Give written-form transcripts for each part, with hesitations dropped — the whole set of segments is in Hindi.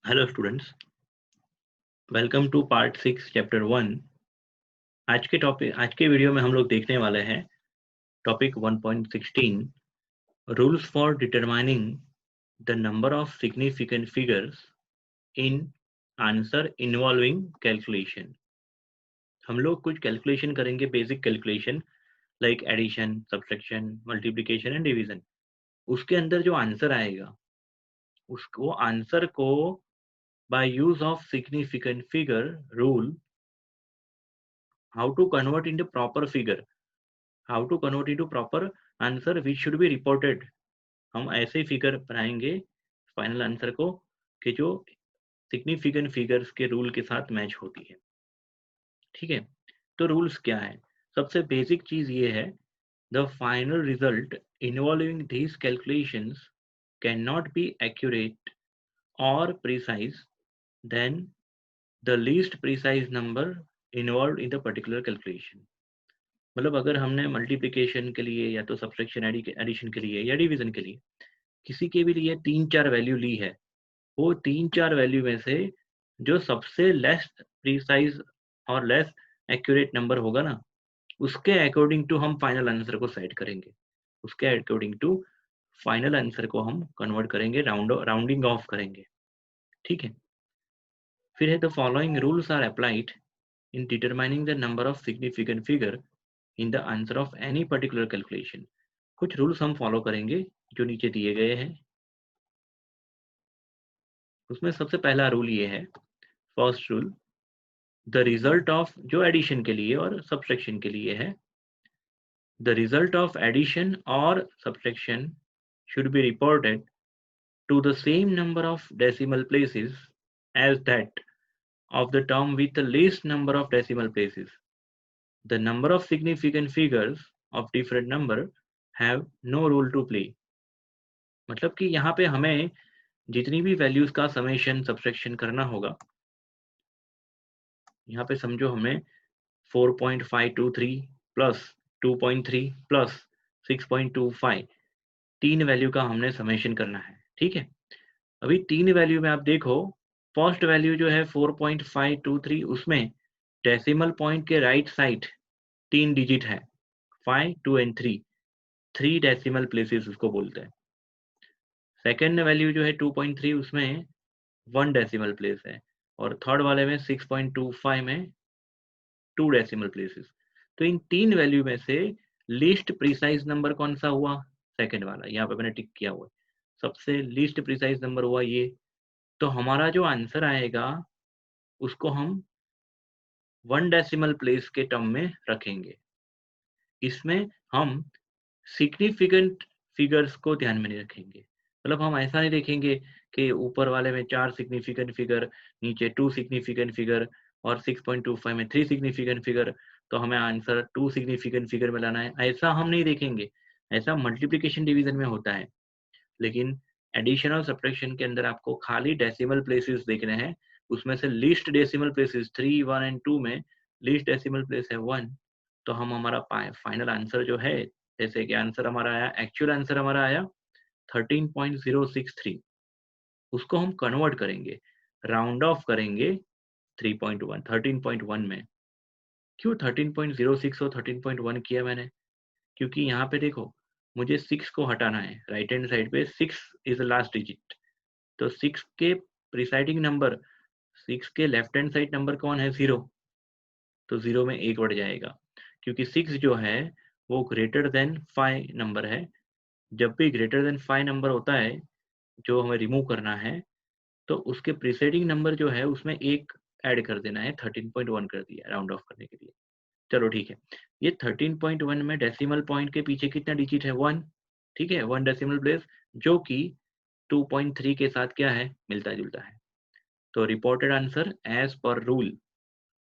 Hello students, welcome to part 6 chapter 1। आज के वीडियो में हम लोग देखने वाले हैं topic 1.16 rules for determining the number of significant figures in answer involving calculation. हम लोग कुछ कैलकुलेशन करेंगे, basic calculation like addition, subtraction, multiplication and division. उसके अंदर जो आंसर आएगा उसको आंसर को by use of significant figure rule how to convert into proper figure, how to convert into proper answer which should be reported। हम ऐसे फिगर बनाएंगे फाइनल आंसर को कि जो सिग्निफिकेंट फिगर्स के रूल के साथ मैच होती है। ठीक है, तो रूल्स क्या है? सबसे बेसिक चीज ये है, the final result involving these calculations cannot be accurate or precise than the least precise number involved in the particular calculation। मतलब अगर हमने मल्टीप्लिकेशन के लिए या तो सब्ट्रैक्शन एडिशन के लिए या डिवीजन के लिए किसी के भी लिए 3-4 वैल्यू ली है, वो 3-4 वैल्यू में से जो सबसे लेस प्रीसाइज और लेस एक्यूरेट नंबर होगा ना, उसके अकॉर्डिंग टू हम फाइनल आंसर को सेट करेंगे। उसके अकॉर्डिंग टू फाइनल आंसर को हम कन्वर्ट करेंगे, राउंडिंग ऑफ करेंगे। ठीक है, फिर है the following rules are applied in determining the number of significant figure in the answer of any particular calculation. कुछ रूल्स हम फॉलो करेंगे जो नीचे दिए गए हैं। उसमें सबसे पहला रूल ये है, first rule, the result of, जो एडिशन के लिए और सब्ट्रैक्शन के लिए है, द रिजल्ट ऑफ एडिशन और subtraction should be reported to the same number of decimal places as that of the term with the least number of decimal places। The number of significant figures of different number have no role to play। मतलब कि यहाँ पे हमें जितनी भी वैल्यूज का समेशन सब्ट्रैक्शन करना होगा, यहाँ पे समझो हमें 4.523 प्लस 2.3 प्लस 6.25 तीन वैल्यू का हमने समेशन करना है। ठीक है, अभी तीन वैल्यू में आप देखो, फर्स्ट वैल्यू जो है 4.523, उसमें डेसिमल पॉइंट के राइट साइड तीन डिजिट है, 5, 2 एंड 3, थ्री डेसिमल प्लेसेस उसको बोलते हैं। सेकेंड वैल्यू जो है 2.3, उसमें 1 डेसिमल प्लेस है, और थर्ड वाले में 6.25 में 2 डेसिमल प्लेसेस। तो इन तीन वैल्यू में से लीस्ट प्रिसाइज नंबर कौन सा हुआ? सेकंड वाला, यहाँ पे मैंने टिक किया हुआ है, सबसे लीस्ट प्रिसाइज नंबर हुआ ये। तो हमारा जो आंसर आएगा उसको हम 1 डेसिमल प्लेस के टर्म में रखेंगे। इसमें हम सिग्निफिकेंट फिगर्स को ध्यान में नहीं रखेंगे। मतलब हम ऐसा नहीं देखेंगे कि ऊपर वाले में 4 सिग्निफिकेंट फिगर, नीचे 2 सिग्निफिकेंट फिगर और 6.25 में 3 सिग्निफिकेंट फिगर, तो हमें आंसर 2 सिग्निफिकेंट फिगर में लाना है, ऐसा हम नहीं देखेंगे। ऐसा मल्टीप्लिकेशन डिवीजन में होता है, लेकिन एडिशन और सब्ट्रैक्शन के अंदर आपको खाली डेसिमल प्लेसेस देखने हैं। उसमें से लीस्ट डेसिमल प्लेसेस 3, 1 एंड 2 में लीस्ट डेसिमल प्लेस है 1। तो हम हमारा फाइनल आंसर जो है, जैसे कि आंसर हमारा आया, एक्चुअल आंसर हमारा आया 13.063, उसको हम कन्वर्ट करेंगे, राउंड ऑफ करेंगे 3.1 13.1 में। क्यों 13.06 और 13.1 किया मैंने? क्योंकि यहाँ पे देखो, मुझे 6 को हटाना है, राइट हैंड साइड पे 6 इज लास्ट डिजिट, तो 6 के प्रिसाइडिंग नंबर, 6 के लेफ्ट हैंड साइड नंबर कौन है? 0। तो 0 में 1 बढ़ जाएगा, क्योंकि 6 जो है वो ग्रेटर देन 5 नंबर है। जब भी ग्रेटर देन 5 नंबर होता है जो हमें रिमूव करना है, तो उसके प्रीसीडिंग नंबर जो है उसमें एक ऐड कर देना है, 13.1 कर दिया राउंड ऑफ करने के लिए। चलो ठीक है, ये 13.1 में डेसिमल पॉइंट के पीछे कितना डिजिट है? 1। ठीक है, 1 डेसिमल प्लेस, जो कि 2.3 के साथ क्या है? मिलता जुलता है। तो reported answer as per rule,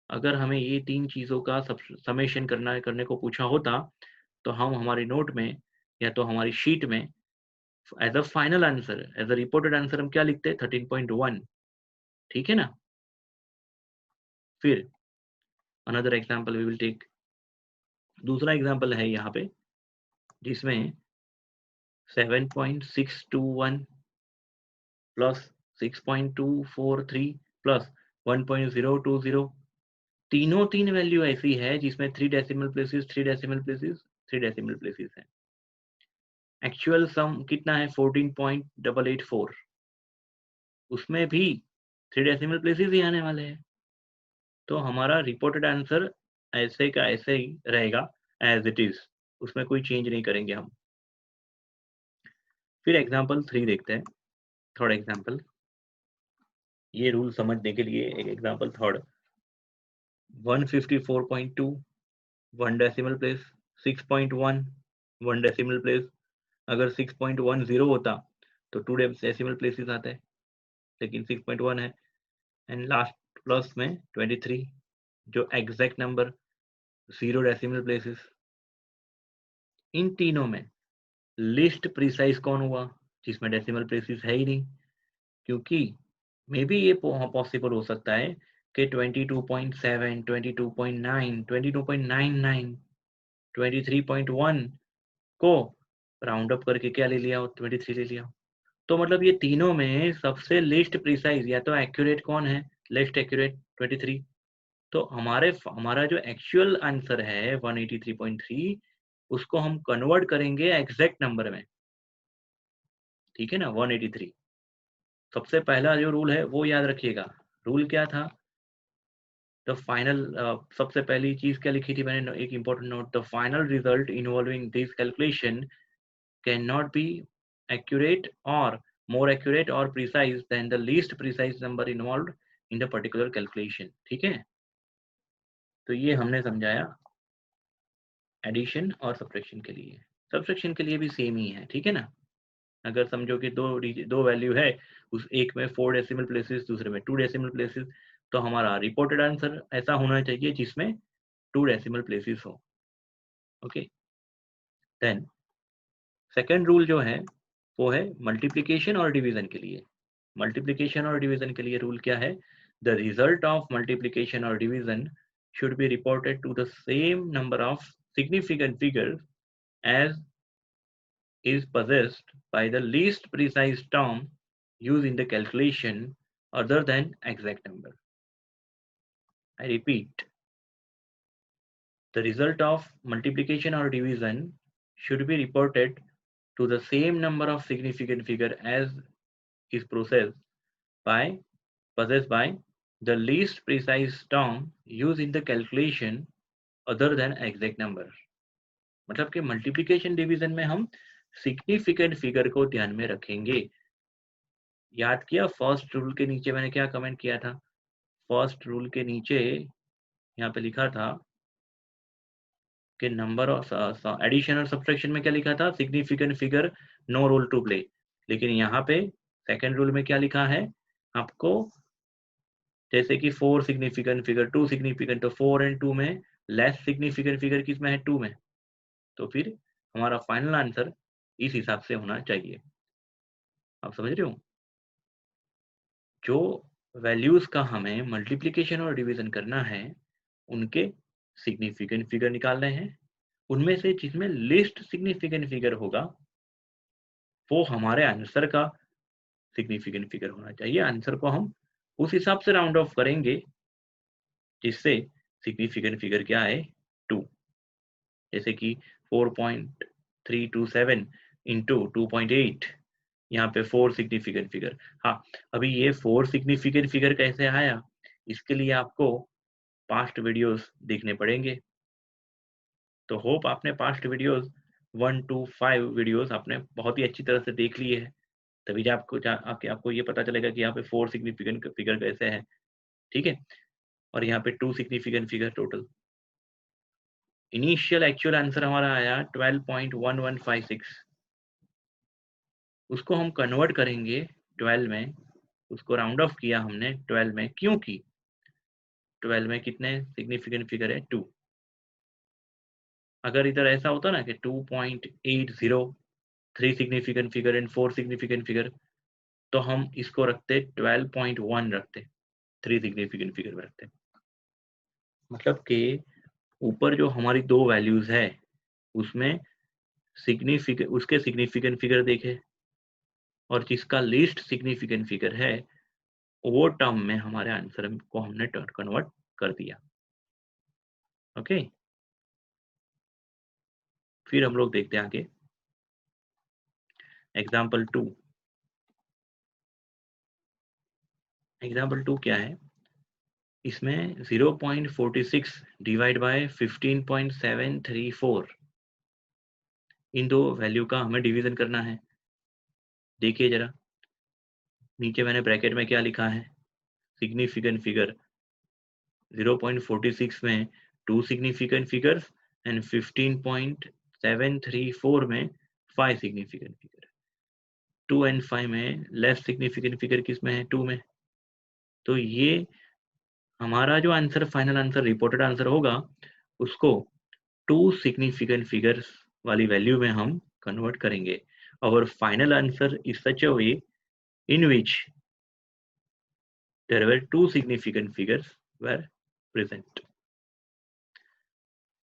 अगर हमें ये तीन चीजों का समेशन करने को पूछा होता, तो हम हमारी नोट में या तो हमारी शीट में as a final answer, as a reported answer हम क्या लिखते हैं? 13.1। ठीक है ना? फिर another example we will take, दूसरा एग्जांपल है यहाँ पे, जिसमें 7.621 प्लस 6.243 प्लस 1.020, तीन वैल्यू ऐसी है जिसमें 3 decimal places, 3 decimal places, 3 decimal places है। एक्चुअल सम कितना है 14.884, उसमें भी 3 डेसिमल प्लेसेस ही आने वाले हैं। तो हमारा रिपोर्टेड आंसर ऐसे का ऐसे ही रहेगा एज इट इज, उसमें कोई चेंज नहीं करेंगे हम। फिर एग्जांपल 3 देखते हैं, थर्ड एग्जांपल। ये रूल समझने के लिए एक example third, 154.2 1 decimal place, 6.1 1 decimal place. अगर 6.10 होता तो 2 डेसिमल प्लेसेस आता है, लेकिन 6.1 है। एंड लास्ट प्लस में 23 जो एग्जैक्ट नंबर, 0 डेसिमल प्लेसेस। इन तीनों में लिस्ट प्रिसाइज कौन हुआ, जिसमें डेसिमल प्लेसेस है ही नहीं, क्योंकि मे बी ये पॉसिबल हो सकता है कि 22.7, 22.9, 22.99, 23.1 को राउंड अप करके क्या ले लिया हो, 23 ले लिया हो। तो मतलब ये तीनों में सबसे लिस्ट प्रिसाइज या तो एक्यूरेट कौन है, लिस्ट एक्यूरेट 23। तो हमारा जो एक्चुअल आंसर है 183.3, उसको हम कन्वर्ट करेंगे एग्जैक्ट नंबर में, ठीक है ना। 183 सबसे पहला जो रूल है वो याद रखिएगा। रूल क्या था, द फाइनल, सबसे पहली चीज क्या लिखी थी मैंने, एक important note, the final result involving this calculation can not be accurate or more accurate or precise than the least precise number involved in the particular calculation, ठीक है। तो ये हमने समझाया एडिशन और सब्ट्रैक्शन के लिए। सब्ट्रैक्शन के लिए भी सेम ही है, ठीक है ना। अगर समझो कि दो वैल्यू है, उस एक में 4 डेसिमल प्लेसेस, दूसरे में 2 डेसिमल प्लेसेस, तो हमारा रिपोर्टेड आंसर ऐसा होना चाहिए जिसमें 2 डेसिमल प्लेसेस हो। ओके, देन सेकेंड रूल जो है वो है मल्टीप्लिकेशन और डिवीजन के लिए। मल्टीप्लिकेशन और डिवीजन के लिए रूल क्या है, द रिजल्ट ऑफ मल्टीप्लिकेशन और division should be reported to the same number of significant figures as is possessed by the least precise term used in the calculation other than exact number. I repeat, the result of multiplication or division should be reported to the same number of significant figure as is possessed by the least precise term used in the calculation other than exact number। मतलब कि मल्टीप्लिकेशन डिवीजन में हम सिग्निफिकेंट फिगर को ध्यान में रखेंगे। याद किया फर्स्ट रूल के नीचे मैंने क्या कमेंट किया था, फर्स्ट रूल के नीचे यहाँ पे लिखा था कि नंबर ऑफ एडिशन और सब्ट्रैक्शन में क्या लिखा था, significant figure no role to play. लेकिन यहाँ पे सेकेंड रूल में क्या लिखा है आपको, जैसे कि 4 सिग्निफिकेंट फिगर, 2 सिग्निफिकेंट, तो 4 एंड 2 में लेस सिग्निफिकेंट फिगर किस में है, 2 में। तो फिर हमारा फाइनल आंसर इस हिसाब से होना चाहिए। आप समझ रहे हो, जो वैल्यूज का हमें मल्टीप्लिकेशन और डिवीजन करना है उनके सिग्निफिकेंट फिगर निकाल रहे हैं, उनमें से जिसमें लिस्ट सिग्निफिकेंट फिगर होगा वो हमारे आंसर का सिग्निफिकेंट फिगर होना चाहिए। आंसर को हम उस हिसाब से राउंड ऑफ करेंगे जिससे सिग्निफिकेंट फिगर क्या है 2। जैसे कि 4.327 इंटू 2.8, यहाँ पे 4 सिग्निफिकेंट फिगर। हाँ, अभी ये 4 सिग्निफिकेंट फिगर कैसे आया, इसके लिए आपको पास्ट वीडियोस देखने पड़ेंगे। तो होप आपने पास्ट वीडियोस 1 to 5 वीडियोस आपने बहुत ही अच्छी तरह से देख लिए है, तभी आपको ये पता चलेगा कि यहाँ पे 4 सिग्निफिकेंट फिगर कैसे है, ठीक है। और यहाँ पे 2 significant figure total. Initial actual answer हमारा आया 12.1156, उसको हम कन्वर्ट करेंगे 12 में, उसको राउंड ऑफ किया हमने 12 में, क्योंकि 12 में कितने सिग्निफिकेंट फिगर है 2। अगर इधर ऐसा होता ना कि 2.80, 3 significant figure and 4 significant figure, तो हम इसको रखते 12.1 रखते, 3 सिग्निफिकेंट फिगर रखते। मतलब कि ऊपर जो हमारी दो वैल्यूज है उसमें उसके सिग्निफिकेंट फिगर देखे, और जिसका लीस्ट सिग्निफिकेंट फिगर है वो टर्म में हमारे आंसर को हमने कन्वर्ट कर दिया। ओके, फिर हम लोग देखते हैं आगे एग्जाम्पल 2। एग्जाम्पल 2 क्या है, इसमें 0.46 डिवाइड बाय 15.734 इन दो वैल्यू का हमें डिवीजन करना है। देखिए जरा, नीचे मैंने ब्रैकेट में क्या लिखा है, सिग्निफिकेंट फिगर 0.46 में 2 सिग्निफिकेंट फिगर्स एंड 15.734 में 5 सिग्निफिकेंट फिगर। 2 एंड 5 में लेस सिग्निफिकेंट फिगर किस में है, 2 में। तो ये हमारा जो answer, final answer, reported answer होगा, उसको 2 सिग्निफिकेंट फिगर्स वाली वैल्यू में हम कन्वर्ट करेंगे। और final answer is such a way in which there were 2 significant figures were present।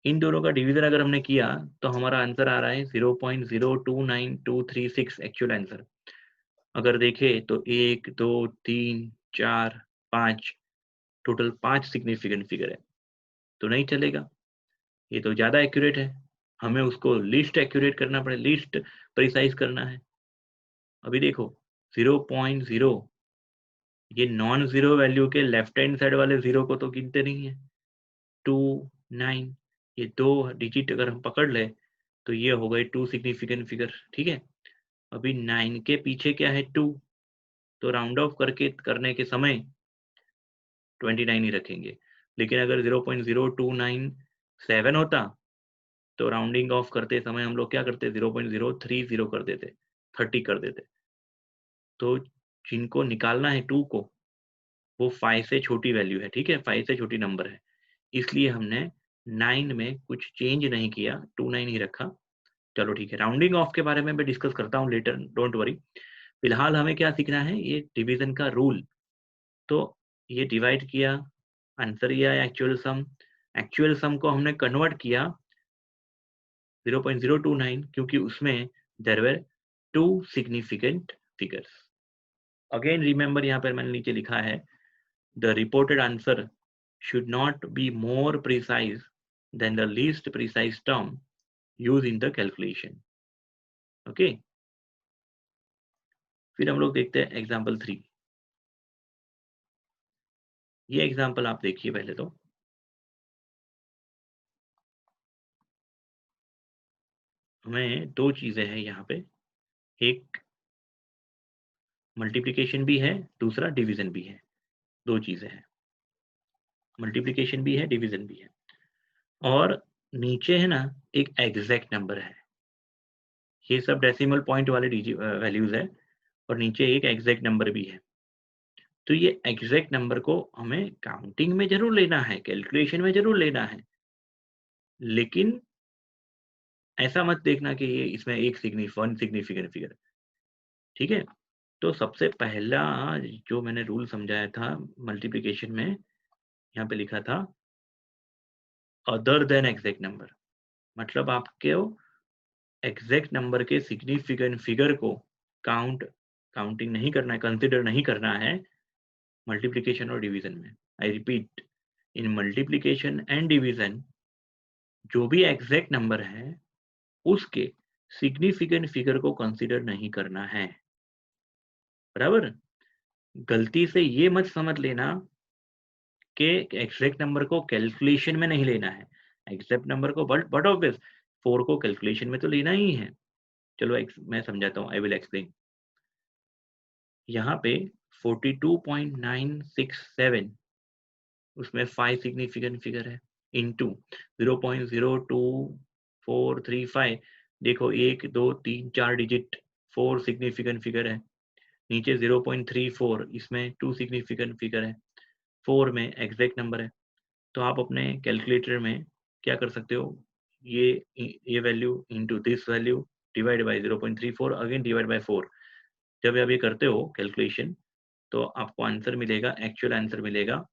इन दोनों का डिवीजन अगर हमने किया तो हमारा आंसर आ रहा है 0.029236 एक्चुअल आंसर। अगर देखें तो 1 2 3 4 5 टोटल 5 सिग्निफिकेंट फिगर है, तो नहीं चलेगा, ये तो ज़्यादा एक्यूरेट है। हमें उसको लीस्ट एक्यूरेट करना पड़े, लीस्ट प्रिसाइज करना है। अभी देखो 0.0 ये नॉन जीरो वैल्यू के लेफ्ट हैंड साइड वाले जीरो को तो गिनते नहीं है। 2 9 ये 2 डिजिट अगर हम पकड़ ले तो ये हो गए 2 सिग्निफिकेंट फिगर, ठीक है। अभी 9 के पीछे क्या है, 2, तो राउंड ऑफ करके करने के समय 29 ही रखेंगे। लेकिन अगर 0.0297 होता तो राउंडिंग ऑफ करते समय हम लोग क्या करते, 0.030 कर देते, 30 कर देते। तो जिनको निकालना है 2 को, वो 5 से छोटी वैल्यू है, ठीक है, 5 से छोटी नंबर है, इसलिए हमने 9 में कुछ चेंज नहीं किया, 29 ही रखा। चलो ठीक है, राउंडिंग ऑफ के बारे में मैं डिस्कस करता हूँ लेटर, डोंट वरी। फिलहाल हमें क्या सीखना है, ये डिवीजन का रूल। तो ये डिवाइड किया, आंसर ये आया एक्चुअल सम। एक्चुअल सम को हमने कन्वर्ट किया 0.029, क्योंकि उसमें there were 2 significant figures. Again remember, यहाँ पर मैंने नीचे लिखा है the reported answer should not be more precise than the least precise term used in the calculation। Okay, फिर हम लोग देखते हैं एग्जाम्पल 3। ये एग्जाम्पल आप देखिए पहले तो। हमें दो चीजें हैं यहाँ पे, एक मल्टीप्लिकेशन भी है, दूसरा डिवीजन भी है। दो चीजें हैं, मल्टीप्लिकेशन भी है, डिवीजन भी है। और नीचे है ना एक एग्जैक्ट नंबर है, ये सब डेसिमल पॉइंट वाले वैल्यूज है, और नीचे एक एग्जैक्ट नंबर भी है। तो ये एग्जैक्ट नंबर को हमें काउंटिंग में जरूर लेना है, कैलकुलेशन में जरूर लेना है, लेकिन ऐसा मत देखना कि ये इसमें एक सिग्निफिकेंट फिगर, ठीक है। तो सबसे पहला जो मैंने रूल समझाया था मल्टीप्लिकेशन में, यहाँ पे लिखा था अदर देन एग्जैक्ट नंबर, मतलब आपके एग्जैक्ट नंबर के सिग्निफिकेंट फिगर को काउंटिंग नहीं करना है, कंसिडर नहीं करना है मल्टीप्लिकेशन और डिवीजन में। I repeat, in multiplication and division जो भी एग्जैक्ट नंबर है उसके सिग्निफिकेंट फिगर को कंसीडर नहीं करना है, बराबर। गलती से ये मत समझ लेना कि एग्जैक्ट नंबर को कैलकुलेशन में नहीं लेना है, एग्जैक्ट नंबर को बट ऑब्वियस 4 को कैलकुलेशन में तो लेना ही है। चलो मैं समझाता हूँ, आई विल एक्सप्लेन। यहाँ पे 42.967 उसमें 5 सिग्निफिकेंट फिगर है, इनटू 0.02435, देखो 1 2 3 4 डिजिट 4 सिग्निफिकेंट फिगर है। नीचे 0.34 इसमें 2 सिग्निफिकेंट फिगर है, 4 में एग्जैक्ट नंबर है। तो आप अपने कैलकुलेटर में क्या कर सकते हो, ये value into this value divide by 0.34 again divide by 4। जब आप ये करते हो कैलकुलेशन तो आपको आंसर मिलेगा, एक्चुअल आंसर मिलेगा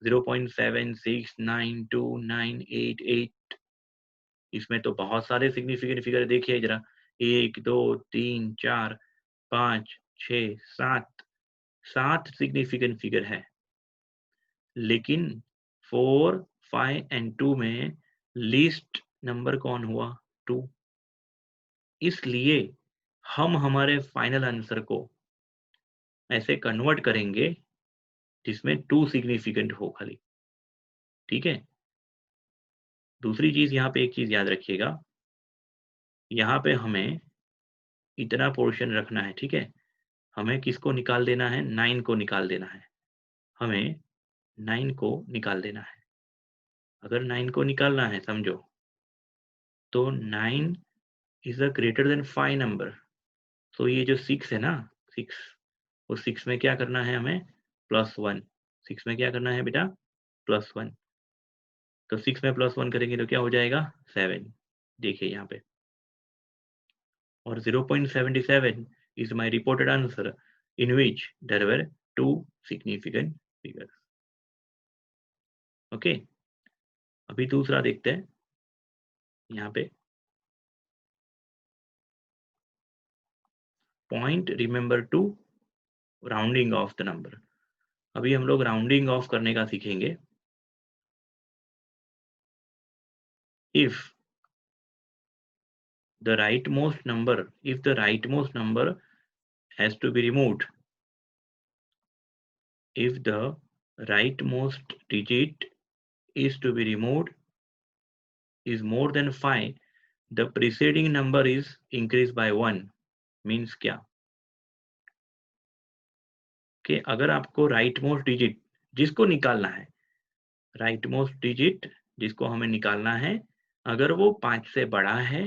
0.76929888। इसमें तो बहुत सारे सिग्निफिकेंट फिगर देखिए जरा, 1 2 3 4 5 6, 7, 7 सिग्निफिकेंट फिगर है, लेकिन 4, 5 एंड 2 में लीस्ट नंबर कौन हुआ? 2। इसलिए हम हमारे फाइनल आंसर को ऐसे कन्वर्ट करेंगे जिसमें 2 सिग्निफिकेंट हो खाली। ठीक है। दूसरी चीज यहाँ पे एक चीज याद रखिएगा, यहाँ पे हमें इतना पोर्शन रखना है। ठीक है, हमें किसको निकाल देना है? 9 को निकाल देना है। हमें 9 को निकाल देना है। अगर 9 को निकालना है समझो, तो 9 is a greater than 5 number. तो ये जो 6 है ना, 6, वो 6 में क्या करना है हमें? +1। 6 में क्या करना है बेटा? +1। तो 6 में +1 करेंगे तो क्या हो जाएगा? 7। देखिए यहाँ पे, और 0.77 is my reported answer in which there were 2 significant figures. Okay, अभी दूसरा देखते हैं यहाँ पे। Point remember to rounding off the number. अभी हम लोग राउंडिंग ऑफ करने का सीखेंगे। if the rightmost number has to be removed, if the rightmost digit is to be removed is more than 5, the preceding number is increased by 1। Means क्या कि अगर आपको राइट मोस्ट डिजिट जिसको निकालना है, राइट मोस्ट डिजिट जिसको हमें निकालना है, अगर वो 5 से बड़ा है,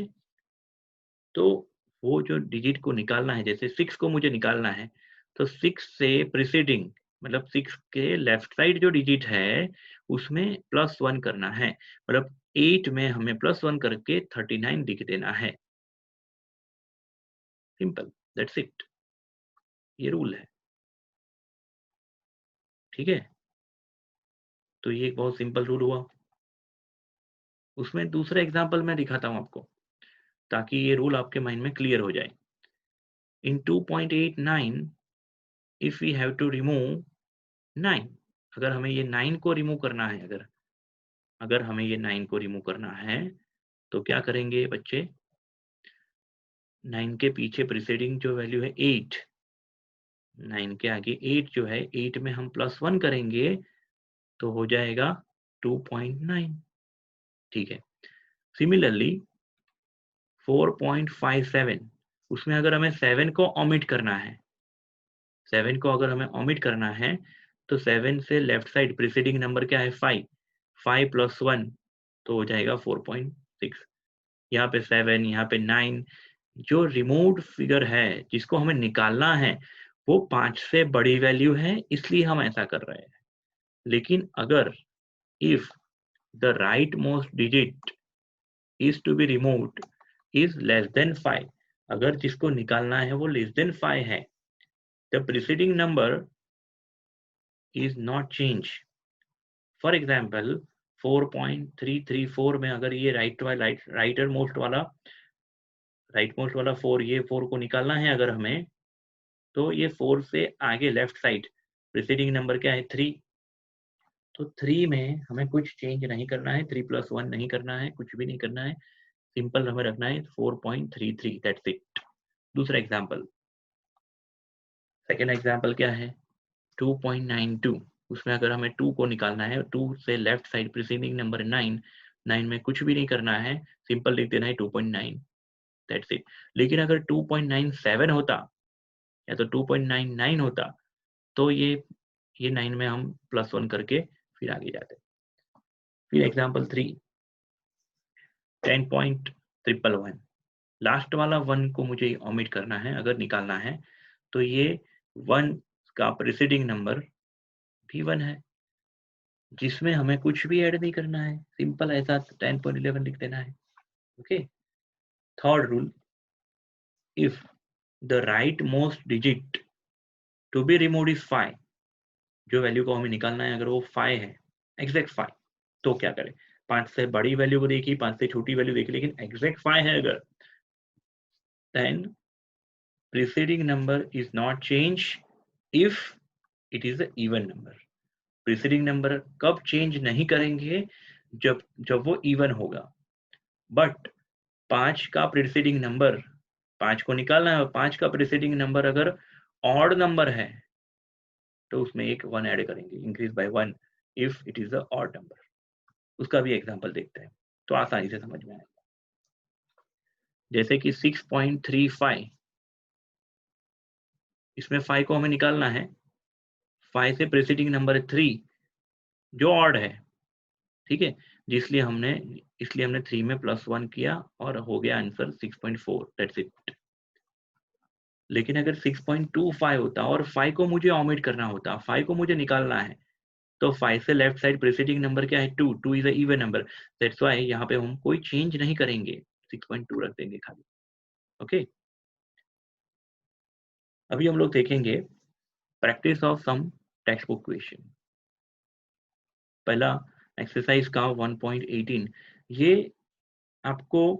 तो वो जो डिजिट को निकालना है, जैसे 6 को मुझे निकालना है, तो 6 से प्रीसीडिंग मतलब 6 के लेफ्ट साइड जो डिजिट है उसमें +1 करना है। मतलब 8 में हमें +1 करके 39 लिख देना है। Simple, that's it. ये रूल है। ठीक है, तो ये एक बहुत सिंपल रूल हुआ। उसमें दूसरा एग्जांपल मैं दिखाता हूँ आपको, ताकि ये रूल आपके माइंड में क्लियर हो जाए। In 2.89 if we have to remove 9, अगर हमें ये 9 को रिमूव करना है, अगर हमें ये 9 को रिमूव करना है, तो क्या करेंगे बच्चे? 9 के पीछे प्रीसीडिंग जो वैल्यू है 8, 9 के आगे 8 जो है, 8 में हम +1 करेंगे तो हो जाएगा 2.9। ठीक है। सिमिलरली 4.57, उसमें अगर हमें 7 को ओमिट करना है, 7 को अगर हमें ओमिट करना है, तो 7 से लेफ्ट साइड प्रीसीडिंग नंबर क्या है? 5, 5 + 1 तो हो जाएगा 4.6। यहाँ पे 7, यहाँ पे 9, जो रिमूव्ड फिगर है जिसको हमें निकालना है वो 5 से बड़ी वैल्यू है, इसलिए हम ऐसा कर रहे हैं। लेकिन अगर if the right most digit is to be removed is less than 5, अगर जिसको निकालना है वो लेस देन 5 है, the preceding number is not change. For example 4.334 में अगर ये राइट मोस्ट वाला 4, ये 4 को निकालना है अगर हमें, तो ये 4 से आगे लेफ्ट साइड प्रीसीडिंग नंबर क्या है? 3। तो 3 में हमें कुछ चेंज नहीं करना है, 3 + 1 नहीं करना है, कुछ भी नहीं करना है, सिंपल हमें रखना है 4.33, दैट्स इट। दूसरा एग्जाम्पल, सेकेंड एग्जाम्पल क्या है? 2.92, उसमें अगर हमें 2 को निकालना है, 2 से लेफ्ट साइड प्रीसीडिंग नंबर 9, 9 में कुछ भी नहीं करना है, सिंपल लिख देना है 2.9, दैट्स इट। लेकिन अगर 2.97 होता या तो 2.99 होता, तो ये 9 में हम +1 करके फिर आगे जाते। फिर एग्जाम्पल 3, 10.111, लास्ट वाला 1 को मुझे ओमिट करना है, अगर निकालना है, तो ये 1 का प्रीसीडिंग नंबर भी 1 है, जिसमें हमें कुछ भी ऐड नहीं करना है, सिंपल ऐसा 10.11 लिख देना है। Okay. Third rule, if the right most digit to be removed is 5, जो वैल्यू को हमें निकालना है अगर वो 5 है, एग्जैक्ट 5, तो क्या करें? 5 से बड़ी वैल्यू को देखी, 5 से छोटी वैल्यू देखी, लेकिन एग्जैक्ट 5 है अगर, then preceding number is not change if it is a even number. preceding number कब change नहीं करेंगे? जब वो even होगा. बट 5 का preceding number, 5 को निकालना है, 5 का preceding number अगर odd number है तो उसमें एक 1 ऐड करेंगे, increase by 1 if it is a odd number. उसका भी एग्जांपल देखते हैं तो आसानी से समझ में आएगा. जैसे कि 6.35, इसमें 5 को हमें निकालना है. 5 से प्रीसीडिंग नंबर 3 जो ऑड है, ठीक है, इसलिए हमने 3 में +1 किया और हो गया आंसर 6.4. That's it. लेकिन अगर 6.25 होता और 5 को मुझे ओमिट करना होता, 5 को मुझे निकालना है, तो 5 से लेफ्ट साइड प्रीसीडिंग नंबर क्या है? 2. 2 is a even number. That's why यहाँ पे हम कोई चेंज नहीं करेंगे, 6.2 रख देंगे खाली. ओके. अभी हम लोग देखेंगे practice of some text book question. पहला एक्सरसाइज का 1.18. ये आपको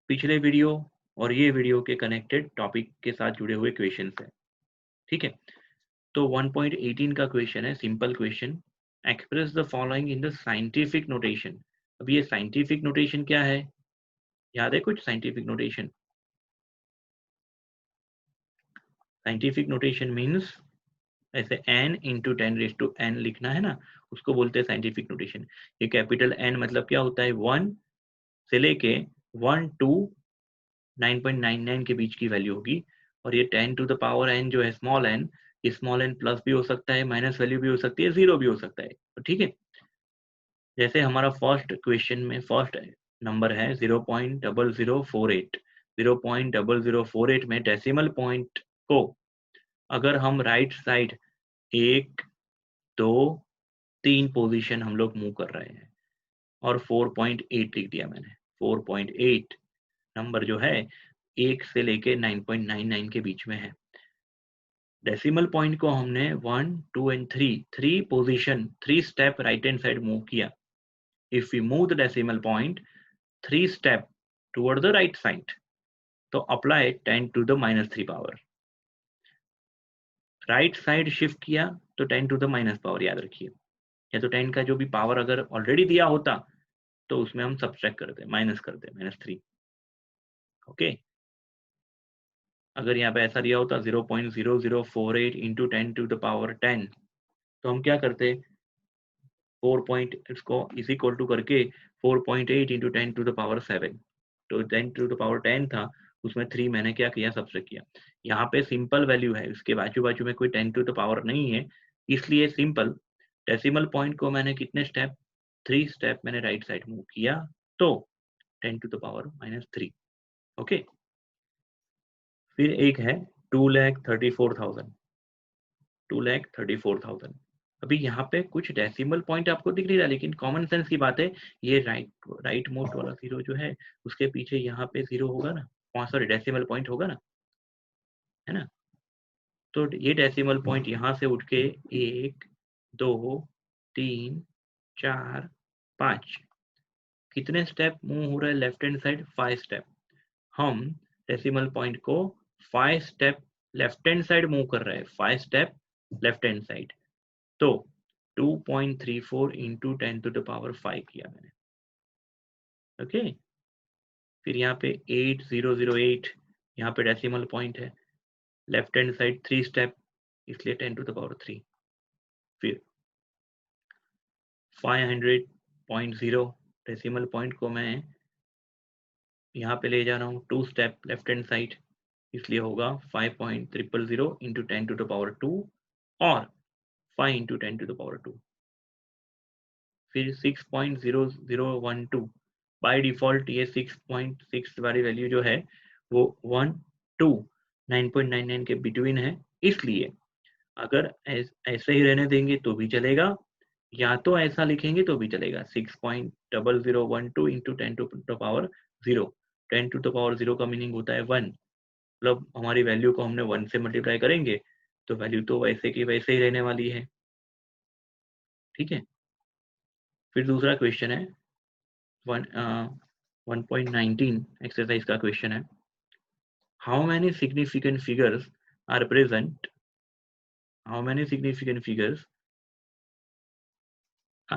पिछले वीडियो और ये वीडियो के कनेक्टेड टॉपिक के साथ जुड़े हुए क्वेश्चन है. ठीक है. तो 1.18 का क्वेश्चन है, simple question. Express the following in the scientific notation. अब ये साइंटिफिक नोटेशन क्या है? याद है कुछ scientific notation? Scientific notation means ऐसे n इंटू 10⁻n लिखना है ना, उसको बोलते हैं साइंटिफिक नोटेशन. ये कैपिटल N मतलब क्या होता है? 1 से लेके 1 to 9.99 के बीच की वैल्यू होगी. और ये 10 to the power n जो है स्मॉल n, ये स्मॉल n प्लस भी हो सकता है, माइनस वैल्यू भी हो सकती है, जीरो भी हो सकता है. तो ठीक है. जैसे हमारा फर्स्ट क्वेश्चन में फर्स्ट नंबर है 0.0048. 0.0048 में डेसिमल पॉइंट को अगर हम राइट साइड 1, 2, 3 पोजीशन हम लोग मूव कर रहे हैं और 4.8 लिख दिया मैंने. 4.8 नंबर जो है 1 से लेके 9.99 के बीच में है. डेसिमल पॉइंट को हमने 1, 2 and 3 position 3 step right hand side move किया. If we move the decimal point 3 step toward the right side, तो apply 10 to the -3 power. Right side shift किया तो 10 to the माइनस पावर याद रखिए. या तो 10 का जो भी पावर अगर ऑलरेडी दिया होता तो उसमें हम सब्ट्रैक्ट करते, माइनस करते, -3. ओके. अगर यहाँ पे ऐसा दिया होता 0.0048 इंटू 10 to the power 10, तो हम क्या करते? 4 इसको इज इक्वल टू करके 4.8 इंटू 10 to the power 7. तो 10 to the power 10 था, उसमें 3 मैंने क्या किया? सब्ट्रैक्ट किया. यहाँ पे सिंपल वैल्यू है, इसके बाजू बाजू में कोई 10 to the power नहीं है, इसलिए सिंपल डेसिमल पॉइंट को मैंने कितने स्टेप? 3 स्टेप मैंने राइट साइड मूव किया, तो 10 to the power -3. ओके. फिर एक है 2,34,000. 2,34,000. अभी यहाँ पे कुछ डेसिमल पॉइंट आपको दिख नहीं रहा, लेकिन कॉमन सेंस की बात है, ये राइट मोस्ट वाला जीरो जो है उसके पीछे यहाँ पे जीरो होगा ना, सॉरी डेसिमल पॉइंट होगा ना, है ना. तो ये डेसिमल पॉइंट यहाँ से उठ के 1, 2, 3, 4, 5 कितने स्टेप मूव हो रहा है लेफ्ट हैंड साइड? 5 स्टेप. हम डेसिमल पॉइंट को 5 step left hand side move कर रहे हैं, 5 स्टेप लेफ्ट हैंड साइड. तो 2.34 इंटू 10 to the power 5 किया मैंने. ओके. फिर यहाँ पे 8008, यहाँ पे डेसिमल पॉइंट है, लेफ्ट हैंड साइड 3 स्टेप, इसलिए 10 to the power 3. फिर 500.0 डेसिमल पॉइंट को मैं यहाँ पे ले जा रहा हूँ 2 स्टेप लेफ्ट हैंड साइड, इसलिए होगा 5.000 इंटू 10 to the power 2 और 5 इंटू 10 to the power 2. फिर 6.0012 बाय डिफॉल्ट ये 6.6 वाली वैल्यू जो है वो 1 to 9.99 के बिटवीन है, इसलिए अगर ऐसे ही रहने देंगे तो भी चलेगा, या तो ऐसा लिखेंगे तो भी चलेगा. 6.0012 into 10 to the power 0. 10 to the power 0 का मीनिंग होता है 1, मतलब हमारी वैल्यू को हमने 1 से मल्टीप्लाई करेंगे तो वैल्यू तो वैसे की वैसे ही रहने वाली है. ठीक है. फिर दूसरा क्वेश्चन है 1.19 एक्सरसाइज का क्वेश्चन है. how many significant figures are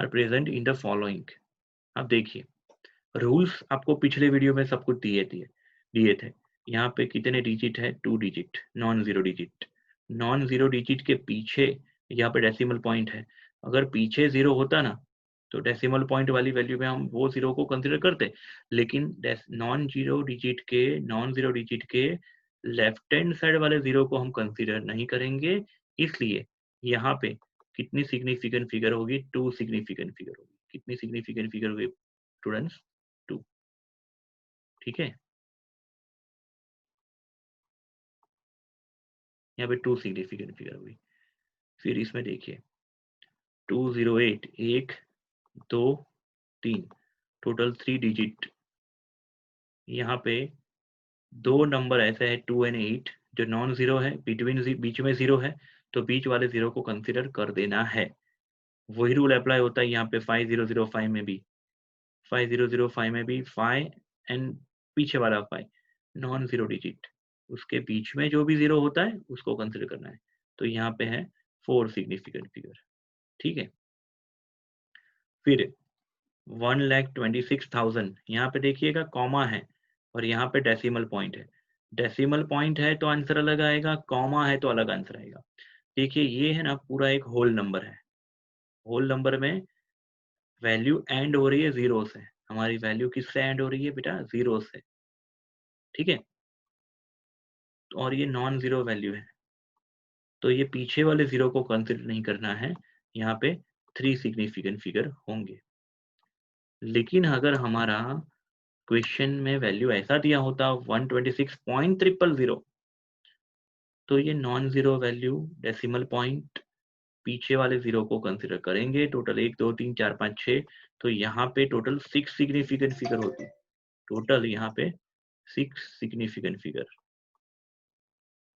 present in the following। अब देखिए, रूल्स आपको पिछले वीडियो में सब कुछ दिए थे। यहाँ पे कितने डिजिट है? 2 डिजिट, नॉन जीरो डिजिट के पीछे यहाँ पे डेसिमल पॉइंट है। अगर पीछे 0 होता ना तो डेसिमल पॉइंट वाली वैल्यू में हम वो 0 को कंसिडर करते, लेकिन नॉन जीरो डिजिट के लेफ्ट हैंड साइड वाले 0 को हम कंसिडर नहीं करेंगे। इसलिए यहाँ पे कितनी सिग्निफिकेंट फिगर होगी? 2 सिग्निफिकेंट फिगर होगी। कितनी सिग्निफिकेंट फिगर होगी स्टूडेंट्स? 2। ठीक है, यहाँ पे 2 सिग्निफिकेंट फिगर हुई। फिर इसमें देखिए 208, 1 2 3, टोटल 3 डिजिट। यहाँ पे 2 नंबर ऐसे है 2 and 8 जो नॉन जीरो है, बीच में 0 है, तो बीच वाले 0 को कंसिडर कर देना है। वही रूल अप्लाई होता है यहाँ पे 5005 में भी। 5005 में भी 5 एंड पीछे वाला 5 नॉन जीरो डिजिट, उसके बीच में जो भी 0 होता है उसको कंसिडर करना है। तो यहाँ पे है 4 सिग्निफिकेंट फिगर। ठीक है, फिर 1,26,000, यहाँ पे देखिएगा कॉमा है और यहाँ पे डेसिमल पॉइंट है। डेसिमल पॉइंट है तो आंसर अलग आएगा, कॉमा है तो अलग आंसर आएगा। देखिए ये है ना पूरा एक होल नंबर है। होल नंबर में वैल्यू एंड हो रही है 0 से। हमारी वैल्यू किससे एंड हो रही है बेटा? 0 से। ठीक है, और ये नॉन जीरो वैल्यू है, तो ये पीछे वाले 0 को कंसिडर नहीं करना है। यहाँ पे 3 सिग्निफिकेंट फिगर होंगे। लेकिन अगर हमारा क्वेश्चन में वैल्यू ऐसा दिया होता 126.000, तो ये non zero value decimal point पीछे वाले 0 को कंसिडर करेंगे। टोटल 1 2 3 4 5 6, तो यहाँ पे टोटल 6 सिग्निफिकेंट फिगर होती। टोटल यहाँ पे 6 सिग्निफिकेंट फिगर।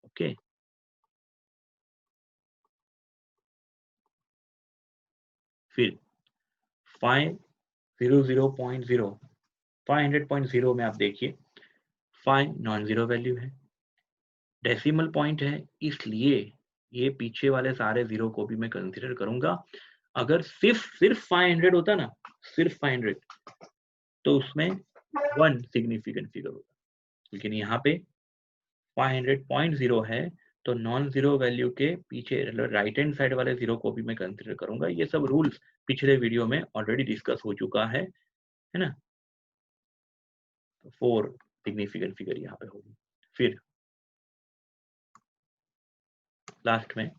ओके, फिर 500.0 में आप देखिए 5 नॉन जीरो वैल्यू है, डेसिमल पॉइंट है, इसलिए ये पीछे वाले सारे 0 को भी मैं कंसिडर करूंगा। अगर सिर्फ 500 होता ना, सिर्फ 500, तो उसमें 1 सिग्निफिकेंट फिगर होता। लेकिन यहाँ पे 500.0 है, तो नॉन जीरो वैल्यू के पीछे राइट हैंड साइड वाले 0 को भी मैं कंसिडर करूंगा। ये सब रूल्स पिछले वीडियो में ऑलरेडी डिस्कस हो चुका है ना। 4 सिग्निफिकेंट फिगर यहाँ पे होगी। फिर लास्ट में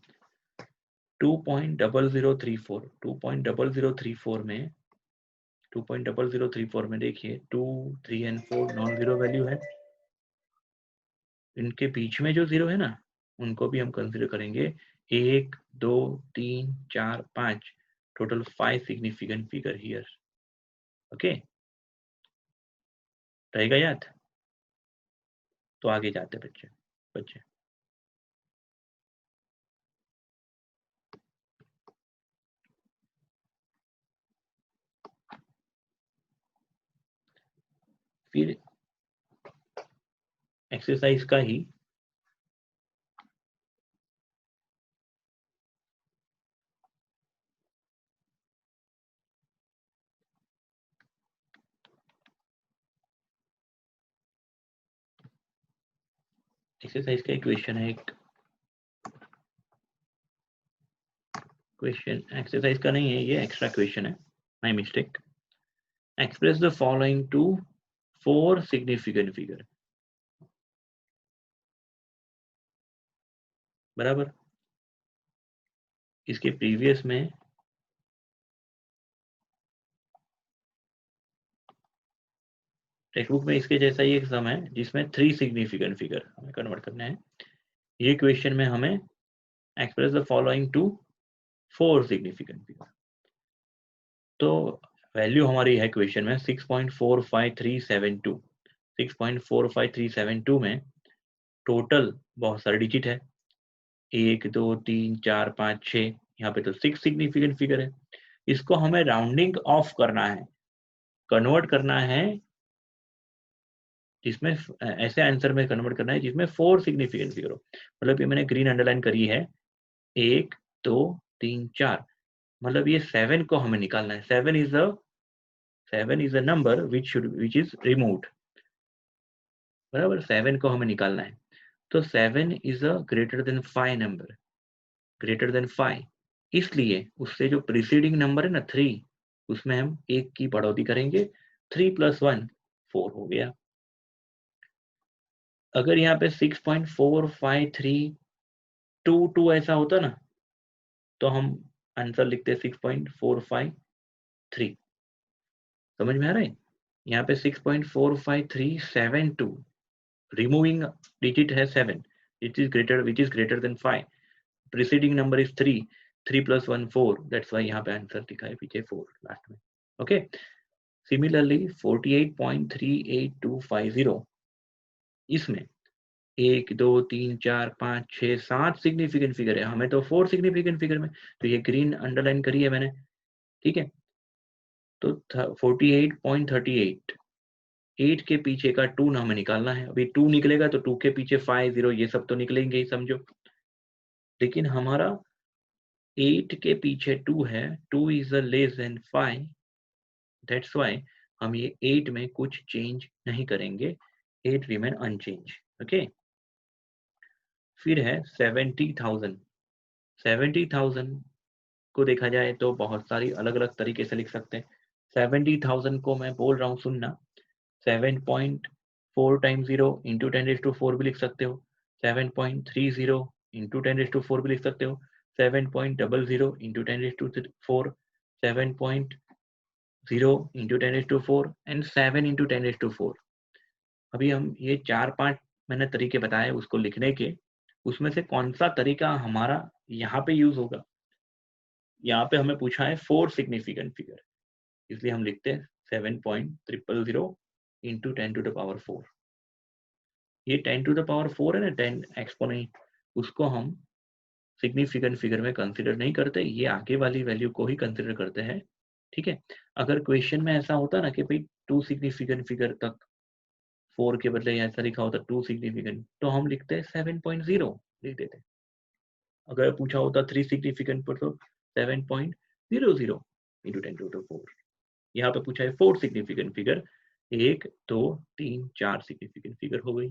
2.0034 में 2.0034 में देखिए 2 3 एंड 4 नॉन जीरो वैल्यू है। इनके बीच में जो 0 है ना, उनको भी हम कंसिडर करेंगे। 1 2 3 4 5, total 5 significant figure here. Okay, रहेगा याद? तो आगे जाते बच्चे। फिर एक्सरसाइज का ही एक्सरसाइज का क्वेश्चन है। एक क्वेश्चन एक्सरसाइज का नहीं है, ये एक्स्ट्रा क्वेश्चन है, my mistake. Express the following to 4 significant figure. बराबर, इसके प्रीवियस में टेक्स्ट बुक में इसके जैसा ही एक सम है जिसमें 3 सिग्निफिकेंट फिगर हमें कन्वर्ट करना है। ये क्वेश्चन में हमें express the following to 4 significant figure. तो वैल्यू हमारी है क्वेश्चन में 6.45372। 6.45372 में टोटल बहुत सारे डिजिट है, 1 2 3 4 5 6, यहाँ पे तो 6 सिग्निफिकेंट फिगर है। इसको हमें राउंडिंग ऑफ करना है, कन्वर्ट करना है जिसमें ऐसे आंसर में कन्वर्ट करना है जिसमें 4 सिग्निफिकेंट फिगर हो। मतलब ये मैंने ग्रीन अंडरलाइन करी है 1 2 3 4, मतलब ये 7 को हमें निकालना है। 7 is a number which is removed, बराबर। 7 को हमें निकालना है, तो 7 is a greater than 5 number, greater than 5। इसलिए उससे जो प्रीसीडिंग नंबर है ना 3, उसमें हम 1 की बढ़ोतरी करेंगे। 3 + 1 4 हो गया। अगर यहाँ पे 6.45322 ऐसा होता ना, तो हम आंसर लिखते 6.453। समझ में आ रहा है? यहाँ पे 6.45372, रिमूविंग डिजिट है 7, which is greater than 5, preceding number is 3, 3 + 1 4, that's why यहाँ पे आंसर दिखा है पीछे 4 लास्ट में। ओके, सिमिलरली 48.38250, इसमें 1 2 3 4 5 6 7 सिग्निफिकेंट फिगर है, हमें तो 4 सिग्निफिकेंट फिगर में, तो ये ग्रीन अंडरलाइन करी है मैंने, ठीक है। तो 48.38, 8 के पीछे का 2 हमें निकालना है। अभी 2 निकलेगा तो 2 के पीछे 5 0 ये सब तो निकलेंगे ही, समझो। लेकिन हमारा 8 के पीछे 2 है, 2 is less than 5, that's why हम ये 8 में कुछ चेंज नहीं करेंगे, 8 रिमेन अनचेंज। ओके, फिर है 70,000। 70,000 को देखा जाए तो बहुत सारी अलग अलग तरीके से लिख सकते हैं। 70,000 को मैं बोल रहा हूँ सुनना, 7.4 टाइम्स 0 इंटू 10⁻⁴ भी लिख सकते हो, 7.30 इंटू 10⁻⁴ भी लिख सकते हो, 7.00 इंटू 10⁻⁴, 7.0 इंटू 10⁻⁴ एंड 7 इंटू 10⁻⁴। अभी हम ये 4-5 मैंने तरीके बताए उसको लिखने के, उसमें से कौन सा तरीका हमारा यहाँ पे यूज होगा। यहाँ पे हमें पूछा है 4 सिग्निफिकेंट फिगर, इसलिए हम लिखते हैं 7.000 इंटू 10⁻⁴। ये 10⁻⁴ है ना, 10 एक्सपोनेंट, उसको हम सिग्निफिकेंट फिगर में कंसीडर नहीं करते, ये आगे वाली वैल्यू को ही कंसीडर करते हैं, ठीक है। अगर क्वेश्चन में ऐसा होता ना कि भाई 2 सिग्निफिकेंट फिगर तक 4 के बदले ऐसा लिखा होता 2 सिग्निफिकेंट, तो हम लिखते हैं 7.0 लिख देते। अगर पूछा होता 3 सिग्निफिकेंट पर तो 7.00 इंटू 10⁻⁴। यहाँ पे पूछा है 4 सिग्निफिकेंट फिगर, 1 2 3 4 सिग्निफिकेंट फिगर हो गई।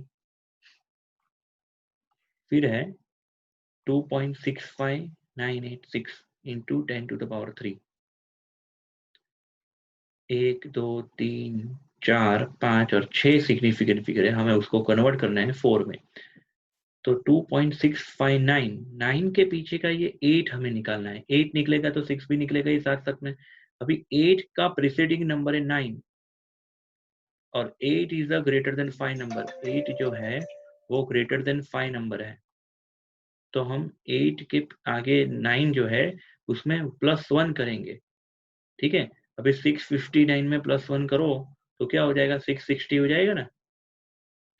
फिर है 2.65986 इंटू 10⁻3। 1 2 3 4 5 और 6 सिग्निफिकेंट फिगर है, हमें उसको कन्वर्ट करना है 4 में। तो 2.659, 9 के पीछे का ये 8 हमें निकालना है। 8 निकलेगा तो 6 भी निकलेगा ही साथ साथ में। अभी 8 का प्रीसीडिंग नंबर है 9 और 8 is a greater than 5 number. 8 जो है वो ग्रेटर देन 5 नंबर है, तो हम 8 के आगे 9 जो है उसमें +1 करेंगे, ठीक है। अभी 659 में +1 करो तो क्या हो जाएगा, 660 हो जाएगा ना।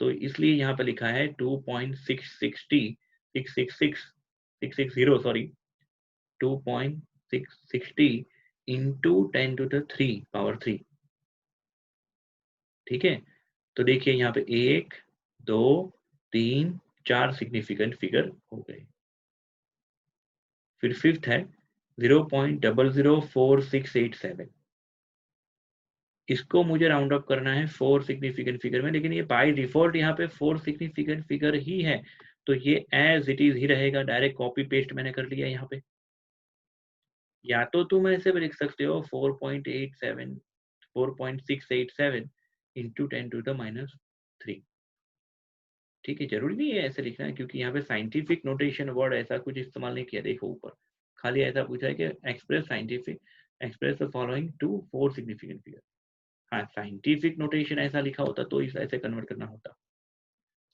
तो इसलिए यहाँ पे लिखा है 2.660 सॉरी 2.660 इंटू 10⁻3 ठीक है। तो देखिए यहाँ पे 1 2 3 4 सिग्निफिकेंट फिगर हो गए। फिर फिफ्थ है 0.004687, इसको मुझे राउंड अप करना है 4 सिग्निफिकेंट फिगर में, लेकिन ये बाय डिफॉल्ट यहाँ पे 4 सिग्निफिकेंट फिगर ही है, तो ये एज इट इज ही रहेगा। डायरेक्ट कॉपी पेस्ट मैंने कर लिया यहाँ पे। या तो तुम ऐसे भी लिख सकते हो 4.687 इंटू 10⁻3, ठीक है। जरूरी नहीं है ऐसे लिखना है, क्योंकि यहाँ पे साइंटिफिक नोटेशन वर्ड ऐसा कुछ इस्तेमाल नहीं किया। देखो ऊपर खाली ऐसा पूछा है कि express the following to 4 significant figure. हाँ, साइंटिफिक नोटेशन ऐसा लिखा होता तो इस ऐसे कन्वर्ट करना होता,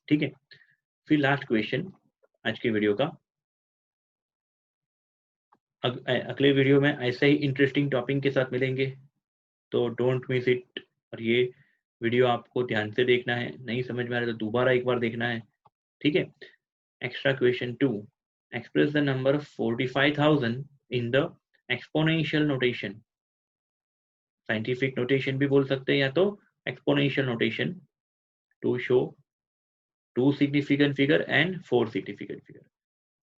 ठीक है। फिर लास्ट क्वेश्चन आज के वीडियो का। अगले वीडियो में ऐसे ही इंटरेस्टिंग टॉपिक के साथ मिलेंगे, तो डोंट मिस इट। और ये वीडियो आपको ध्यान से देखना है, नहीं समझ में आ रहा तो दोबारा एक बार देखना है, ठीक है। Extra question 2, express the number 45,000 in the exponential notation. Scientific notation भी बोल सकते हैं या तो exponential notation to show 2 significant figure and 4 significant figure.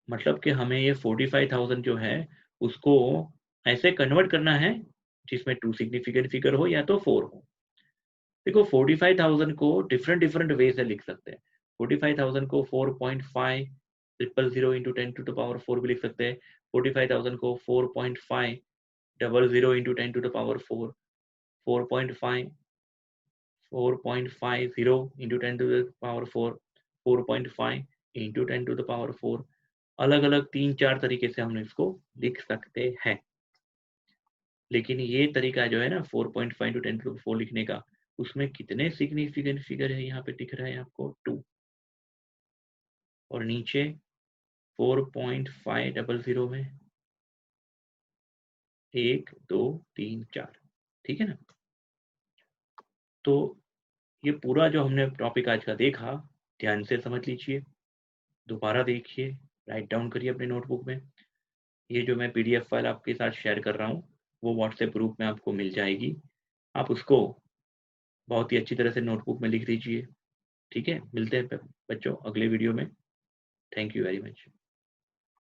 मतलब कि हमें ये 45,000 जो है उसको ऐसे कन्वर्ट करना है जिसमें 2 सिग्निफिकेंट फिगर हो या तो 4 हो। देखो 45,000 को डिफरेंट वे से लिख सकते हैं। 45,000 को 4.5 triple 0 into 10 to the power 4 भी लिख सकते हैं। 45,000 को 4.5 double 0 into 10 to the power 4, 4.5 4.50 into 10 to the power 4, 4.5 into 10 to the power 4। अलग अलग 3-4 तरीके से हम इसको लिख सकते हैं। लेकिन ये तरीका जो है ना 4.5 टू 10 टू द 4 लिखने का, उसमें कितने सिग्निफिकेंट फिगर है यहाँ पे दिख रहा है आपको 2, और नीचे 4.500 में 1 2 3 4। ठीक है ना। तो ये पूरा जो हमने टॉपिक आज का देखा, ध्यान से समझ लीजिए, दोबारा देखिए, राइट डाउन करिए अपने नोटबुक में। ये जो मैं पीडीएफ फाइल आपके साथ शेयर कर रहा हूँ वो व्हाट्सएप ग्रुप में आपको मिल जाएगी। आप उसको बहुत ही अच्छी तरह से नोटबुक में लिख दीजिए। ठीक है, मिलते हैं बच्चों अगले वीडियो में। Thank you very much.